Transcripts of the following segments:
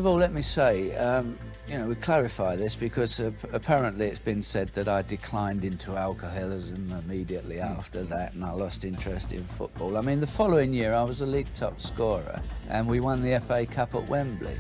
First of all, let me say, we clarify this because apparently it's been said that I declined into alcoholism immediately after that and I lost interest in football. I mean, the following year I was a league top scorer and we won the FA Cup at Wembley.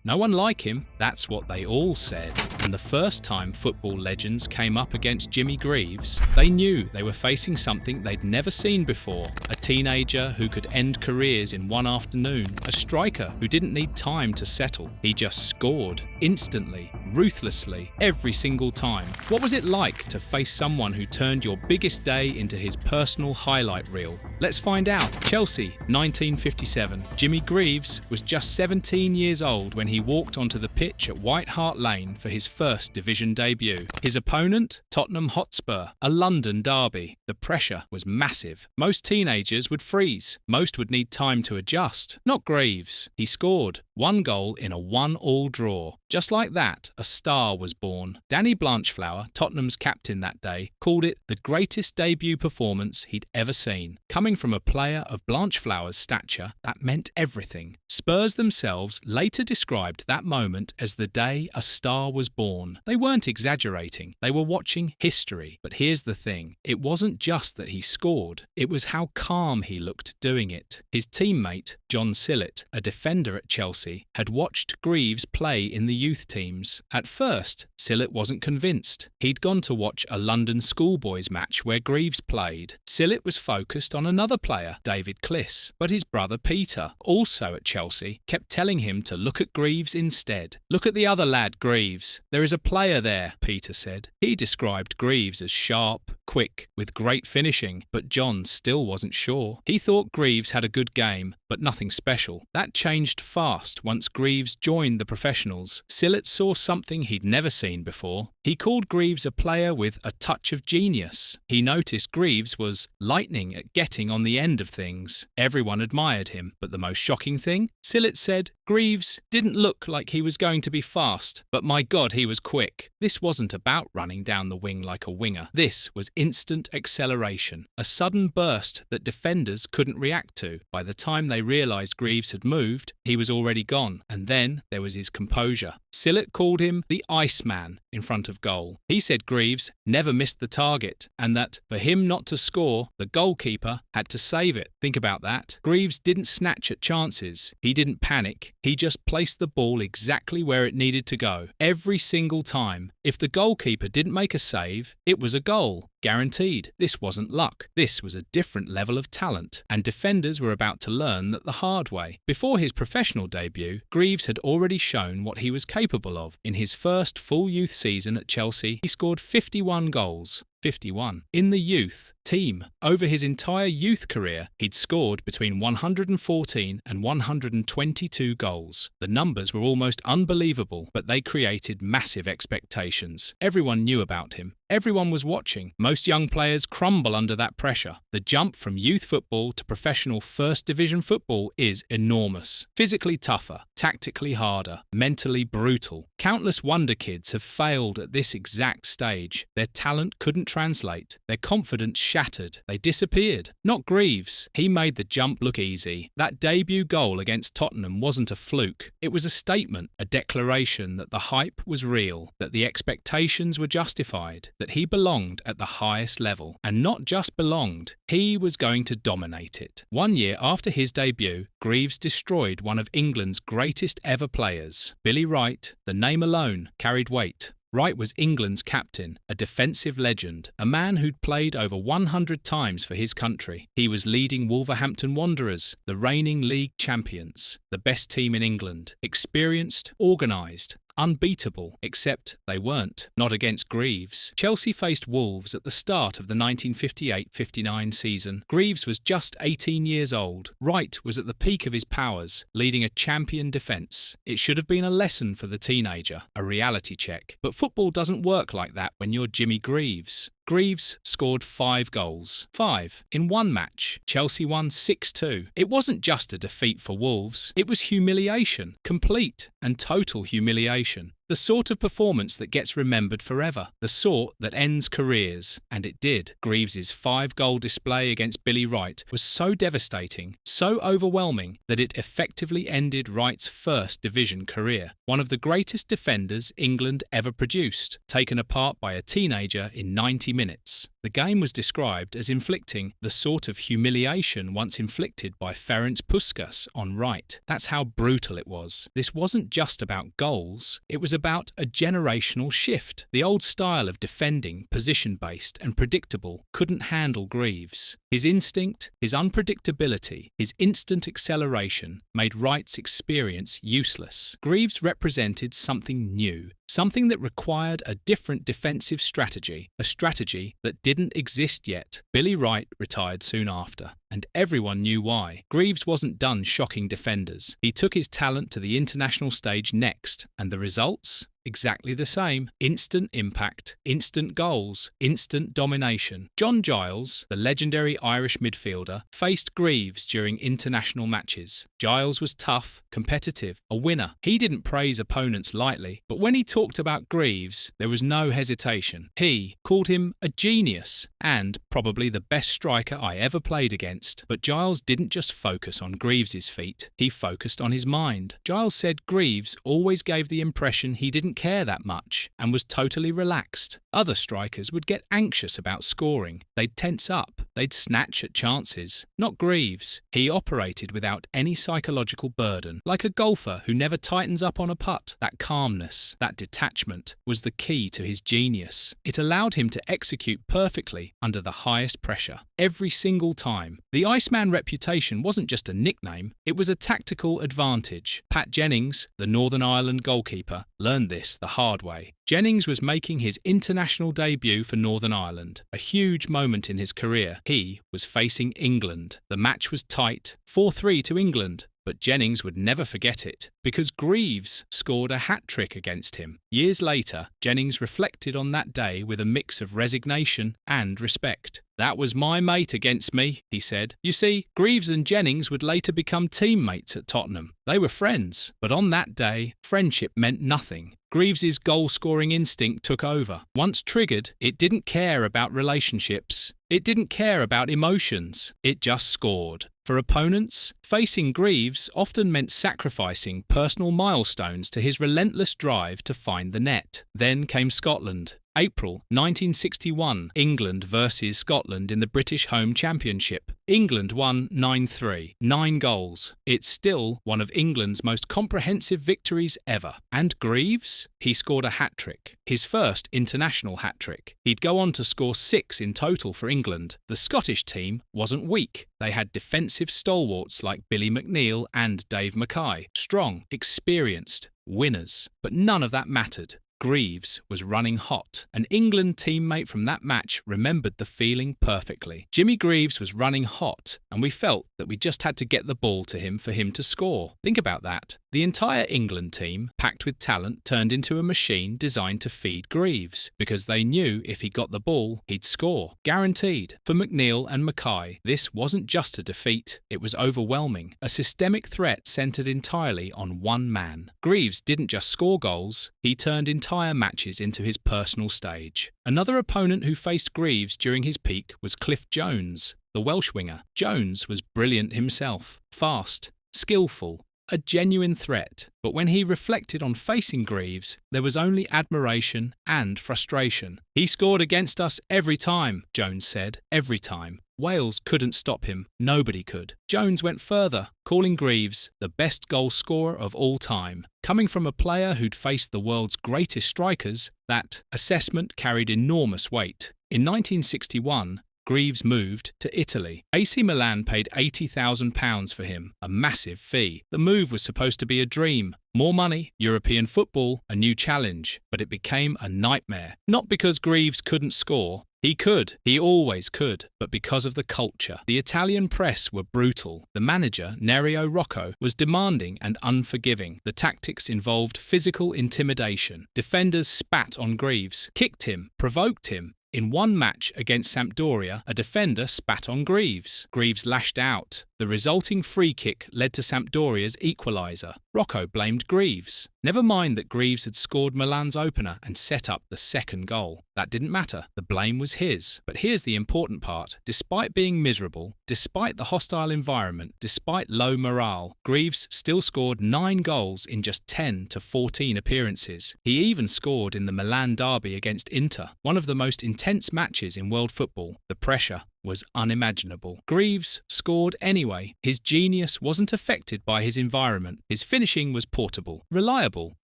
No one like him, that's what they all said. And the first time football legends came up against Jimmy Greaves, they knew they were facing something they'd never seen before. A teenager who could end careers in one afternoon. A striker who didn't need time to settle. He just scored, instantly, ruthlessly, every single time. What was it like to face someone who turned your biggest day into his personal highlight reel? Let's find out. Chelsea, 1957. Jimmy Greaves was just 17 years old when he walked onto the pitch at White Hart Lane for his first division debut. His opponent, Tottenham Hotspur, a London derby. The pressure was massive. Most teenagers would freeze. Most would need time to adjust. Not Greaves. He scored. One goal in a 1-1 draw. Just like that, a star was born. Danny Blanchflower, Tottenham's captain that day, called it the greatest debut performance he'd ever seen. Coming from a player of Blanchflower's stature, that meant everything. Spurs themselves later described that moment as the day a star was born. They weren't exaggerating, they were watching history. But here's the thing, it wasn't just that he scored, it was how calm he looked doing it. His teammate, John Sillett, a defender at Chelsea, had watched Greaves play in the youth teams. At first, Sillett wasn't convinced. He'd gone to watch a London schoolboys match where Greaves played. Sillett was focused on another player, David Kliss, but his brother Peter, also at Chelsea, kept telling him to look at Greaves instead. "Look at the other lad, Greaves. There is a player there," Peter said. He described Greaves as sharp, quick, with great finishing, but John still wasn't sure. He thought Greaves had a good game, but nothing special. That changed fast once Greaves joined the professionals. Sillett saw something he'd never seen before. He called Greaves a player with a touch of genius. He noticed Greaves was lightning at getting on the end of things. Everyone admired him, but the most shocking thing? Sillett said Greaves didn't look like he was going to be fast, but my God, he was quick. This wasn't about running down the wing like a winger. This was instant acceleration, a sudden burst that defenders couldn't react to. By the time they realised Greaves had moved, he was already gone, and then there was his composure. Sillett called him the Iceman in front of goal. He said Greaves never missed the target, and that for him not to score, the goalkeeper had to save it. Think about that. Greaves didn't snatch at chances. He didn't panic. He just placed the ball exactly where it needed to go, every single time. If the goalkeeper didn't make a save, it was a goal. Guaranteed. This wasn't luck. This was a different level of talent, and defenders were about to learn that the hard way. Before his professional debut, Greaves had already shown what he was capable of. In his first full youth season at Chelsea, he scored 51 goals. 51. In the youth team. Over his entire youth career, he'd scored between 114 and 122 goals. The numbers were almost unbelievable, but they created massive expectations. Everyone knew about him. Everyone was watching. Most young players crumble under that pressure. The jump from youth football to professional first division football is enormous. Physically tougher, tactically harder, mentally brutal. Countless wonder kids have failed at this exact stage. Their talent couldn't translate. Their confidence shattered. They disappeared. Not Greaves. He made the jump look easy. That debut goal against Tottenham wasn't a fluke. It was a statement, a declaration that the hype was real, that the expectations were justified, that he belonged at the highest level. And not just belonged, he was going to dominate it. 1 year after his debut, Greaves destroyed one of England's greatest ever players. Billy Wright, the name alone carried weight. Wright was England's captain, a defensive legend, a man who'd played over 100 times for his country. He was leading Wolverhampton Wanderers, the reigning league champions, the best team in England, experienced, organised, unbeatable, except they weren't. Not against Greaves. Chelsea faced Wolves at the start of the 1958-59 season. Greaves was just 18 years old. Wright was at the peak of his powers, leading a champion defence. It should have been a lesson for the teenager, a reality check. But football doesn't work like that when you're Jimmy Greaves. Greaves scored 5 goals. 5 in one match. Chelsea won 6-2. It wasn't just a defeat for Wolves. It was humiliation. Complete and total humiliation. The sort of performance that gets remembered forever, the sort that ends careers. And it did. Greaves' 5-goal display against Billy Wright was so devastating, so overwhelming, that it effectively ended Wright's first division career. One of the greatest defenders England ever produced, taken apart by a teenager in 90 minutes. The game was described as inflicting the sort of humiliation once inflicted by Ferenc Puskás on Wright. That's how brutal it was. This wasn't just about goals, it was about a generational shift. The old style of defending, position-based and predictable, couldn't handle Greaves. His instinct, his unpredictability, his instant acceleration made Wright's experience useless. Greaves represented something new, something that required a different defensive strategy, a strategy that didn't exist yet. Billy Wright retired soon after, and everyone knew why. Greaves wasn't done shocking defenders. He took his talent to the international stage next, and the results? Exactly the same. Instant impact, instant goals, instant domination. John Giles, the legendary Irish midfielder, faced Greaves during international matches. Giles was tough, competitive, a winner. He didn't praise opponents lightly, but when he talked about Greaves, there was no hesitation. He called him a genius and probably the best striker I ever played against. But Giles didn't just focus on Greaves' feet, he focused on his mind. Giles said Greaves always gave the impression he didn't care that much and was totally relaxed. Other strikers would get anxious about scoring. They'd tense up. They'd snatch at chances. Not Greaves. He operated without any psychological burden, like a golfer who never tightens up on a putt. That calmness, that detachment, was the key to his genius. It allowed him to execute perfectly under the highest pressure, every single time. The Iceman reputation wasn't just a nickname, it was a tactical advantage. Pat Jennings, the Northern Ireland goalkeeper, learned this the hard way. Jennings was making his international debut for Northern Ireland, a huge moment in his career. He was facing England. The match was tight, 4-3 to England. But Jennings would never forget it, because Greaves scored a hat-trick against him. Years later, Jennings reflected on that day with a mix of resignation and respect. "That was my mate against me," he said. You see, Greaves and Jennings would later become teammates at Tottenham. They were friends, but on that day, friendship meant nothing. Greaves' goal-scoring instinct took over. Once triggered, it didn't care about relationships. It didn't care about emotions. It just scored. For opponents, facing Greaves often meant sacrificing personal milestones to his relentless drive to find the net. Then came Scotland. April 1961, England versus Scotland in the British Home Championship. England won 9-3, 9 goals. It's still one of England's most comprehensive victories ever. And Greaves? He scored a hat-trick, his first international hat-trick. He'd go on to score 6 in total for England. The Scottish team wasn't weak. They had defensive stalwarts like Billy McNeill and Dave Mackay. Strong, experienced, winners. But none of that mattered. Greaves was running hot. An England teammate from that match remembered the feeling perfectly. Jimmy Greaves was running hot, and we felt that we just had to get the ball to him for him to score. Think about that. The entire England team, packed with talent, turned into a machine designed to feed Greaves, because they knew if he got the ball, he'd score. Guaranteed. For McNeill and Mackay, this wasn't just a defeat, it was overwhelming. A systemic threat centred entirely on one man. Greaves didn't just score goals, he turned entire matches into his personal stage. Another opponent who faced Greaves during his peak was Cliff Jones, the Welsh winger. Jones was brilliant himself, fast, skillful, a genuine threat. But when he reflected on facing Greaves, there was only admiration and frustration. "He scored against us every time," Jones said. Every time. Wales couldn't stop him. Nobody could. Jones went further, calling Greaves the best goal scorer of all time. Coming from a player who'd faced the world's greatest strikers, that assessment carried enormous weight. In 1961, Greaves moved to Italy. AC Milan paid £80,000 for him, a massive fee. The move was supposed to be a dream. More money, European football, a new challenge. But it became a nightmare. Not because Greaves couldn't score. He could. He always could. But because of the culture. The Italian press were brutal. The manager, Nerio Rocco, was demanding and unforgiving. The tactics involved physical intimidation. Defenders spat on Greaves, kicked him, provoked him. In one match against Sampdoria, a defender spat on Greaves. Greaves lashed out. The resulting free kick led to Sampdoria's equaliser. Rocco blamed Greaves. Never mind that Greaves had scored Milan's opener and set up the second goal. That didn't matter. The blame was his. But here's the important part. Despite being miserable, despite the hostile environment, despite low morale, Greaves still scored 9 goals in just 10 to 14 appearances. He even scored in the Milan derby against Inter, one of the most intense matches in world football. The pressure was unimaginable. Greaves scored anyway. His genius wasn't affected by his environment. His finishing was portable, reliable,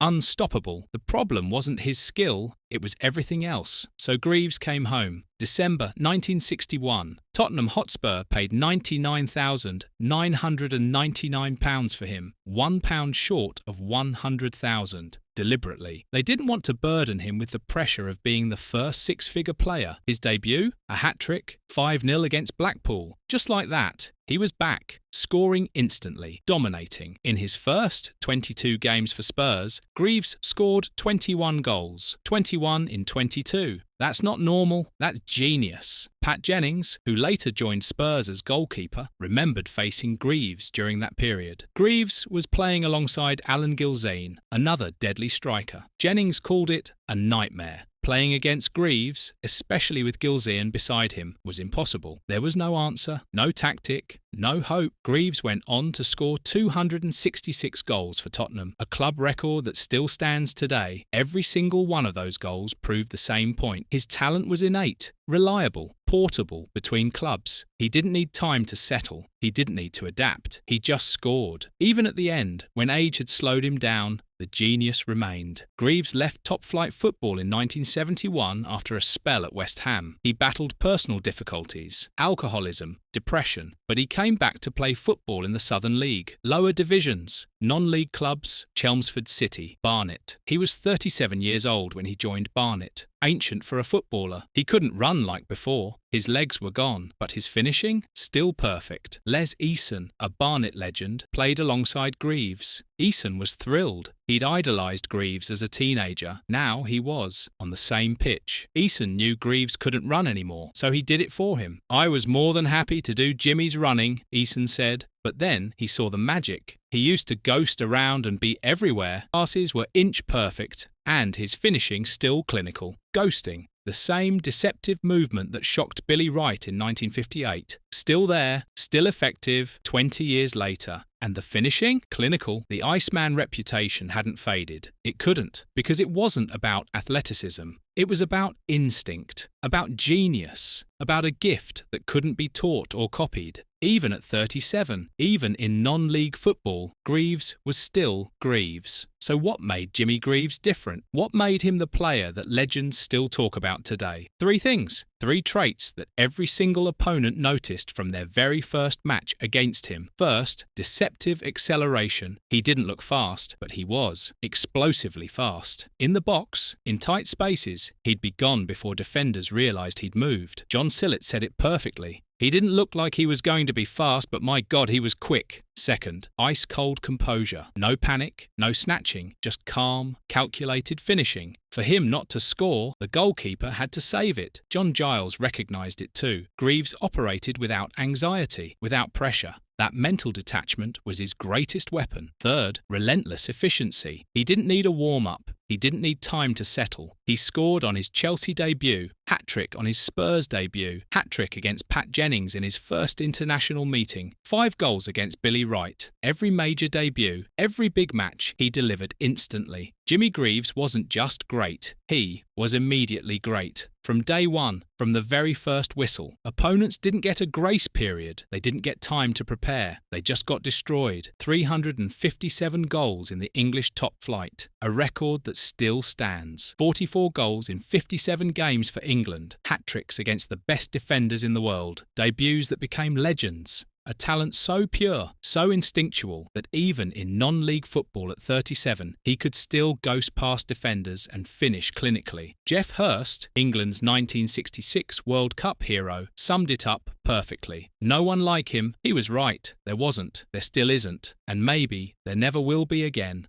unstoppable. The problem wasn't his skill, it was everything else. So Greaves came home. December 1961. Tottenham Hotspur paid £99,999 for him, £1 short of 100,000. Deliberately. They didn't want to burden him with the pressure of being the first six-figure player. His debut? A hat-trick? 5-0 against Blackpool. Just like that, he was back, scoring instantly, dominating. In his first 22 games for Spurs, Greaves scored 21 goals, 21 in 22. That's not normal, that's genius. Pat Jennings, who later joined Spurs as goalkeeper, remembered facing Greaves during that period. Greaves was playing alongside Alan Gilzane, another deadly striker. Jennings called it a nightmare. Playing against Greaves, especially with Gilzean beside him, was impossible. There was no answer, no tactic, no hope. Greaves went on to score 266 goals for Tottenham, a club record that still stands today. Every single one of those goals proved the same point. His talent was innate, reliable, portable between clubs. He didn't need time to settle. He didn't need to adapt. He just scored. Even at the end, when age had slowed him down, the genius remained. Greaves left top-flight football in 1971 after a spell at West Ham. He battled personal difficulties, alcoholism, depression, but he came back to play football in the Southern League, lower divisions, non-league clubs, Chelmsford City, Barnet. He was 37 years old when he joined Barnet. Ancient for a footballer. He couldn't run like before. His legs were gone, but his finishing? Still perfect. Les Eason, a Barnet legend, played alongside Greaves. Eason was thrilled. He'd idolised Greaves as a teenager. Now he was, on the same pitch. Eason knew Greaves couldn't run anymore, so he did it for him. "I was more than happy to do Jimmy's running," Eason said. But then he saw the magic. He used to ghost around and be everywhere. Passes were inch perfect, and his finishing still clinical. Ghosting. The same deceptive movement that shocked Billy Wright in 1958. Still there, still effective, 20 years later. And the finishing? Clinical. The Iceman reputation hadn't faded. It couldn't, because it wasn't about athleticism. It was about instinct, about genius, about a gift that couldn't be taught or copied. Even at 37, even in non-league football, Greaves was still Greaves. So what made Jimmy Greaves different? What made him the player that legends still talk about today? 3 things. 3 traits that every single opponent noticed from their very first match against him. First, deceptive acceleration. He didn't look fast, but he was explosively fast. In the box, in tight spaces, he'd be gone before defenders realised he'd moved. John Sillett said it perfectly. He didn't look like he was going to be fast, but my God, he was quick. Second, ice-cold composure. No panic, no snatching, just calm, calculated finishing. For him not to score, the goalkeeper had to save it. John Giles recognised it too. Greaves operated without anxiety, without pressure. That mental detachment was his greatest weapon. Third, relentless efficiency. He didn't need a warm-up. He didn't need time to settle. He scored on his Chelsea debut, hat-trick on his Spurs debut, hat-trick against Pat Jennings in his first international meeting, 5 goals against Billy Wright. Every major debut, every big match, he delivered instantly. Jimmy Greaves wasn't just great, he was immediately great. From day one, from the very first whistle, opponents didn't get a grace period. They didn't get time to prepare. They just got destroyed. 357 goals in the English top flight, a record that still stands. 44 goals in 57 games for England, hat-tricks against the best defenders in the world, debuts that became legends. A talent so pure, so instinctual, that even in non-league football at 37, he could still ghost past defenders and finish clinically. Geoff Hurst, England's 1966 World Cup hero, summed it up perfectly. No one like him. He was right. There wasn't. There still isn't. And maybe there never will be again.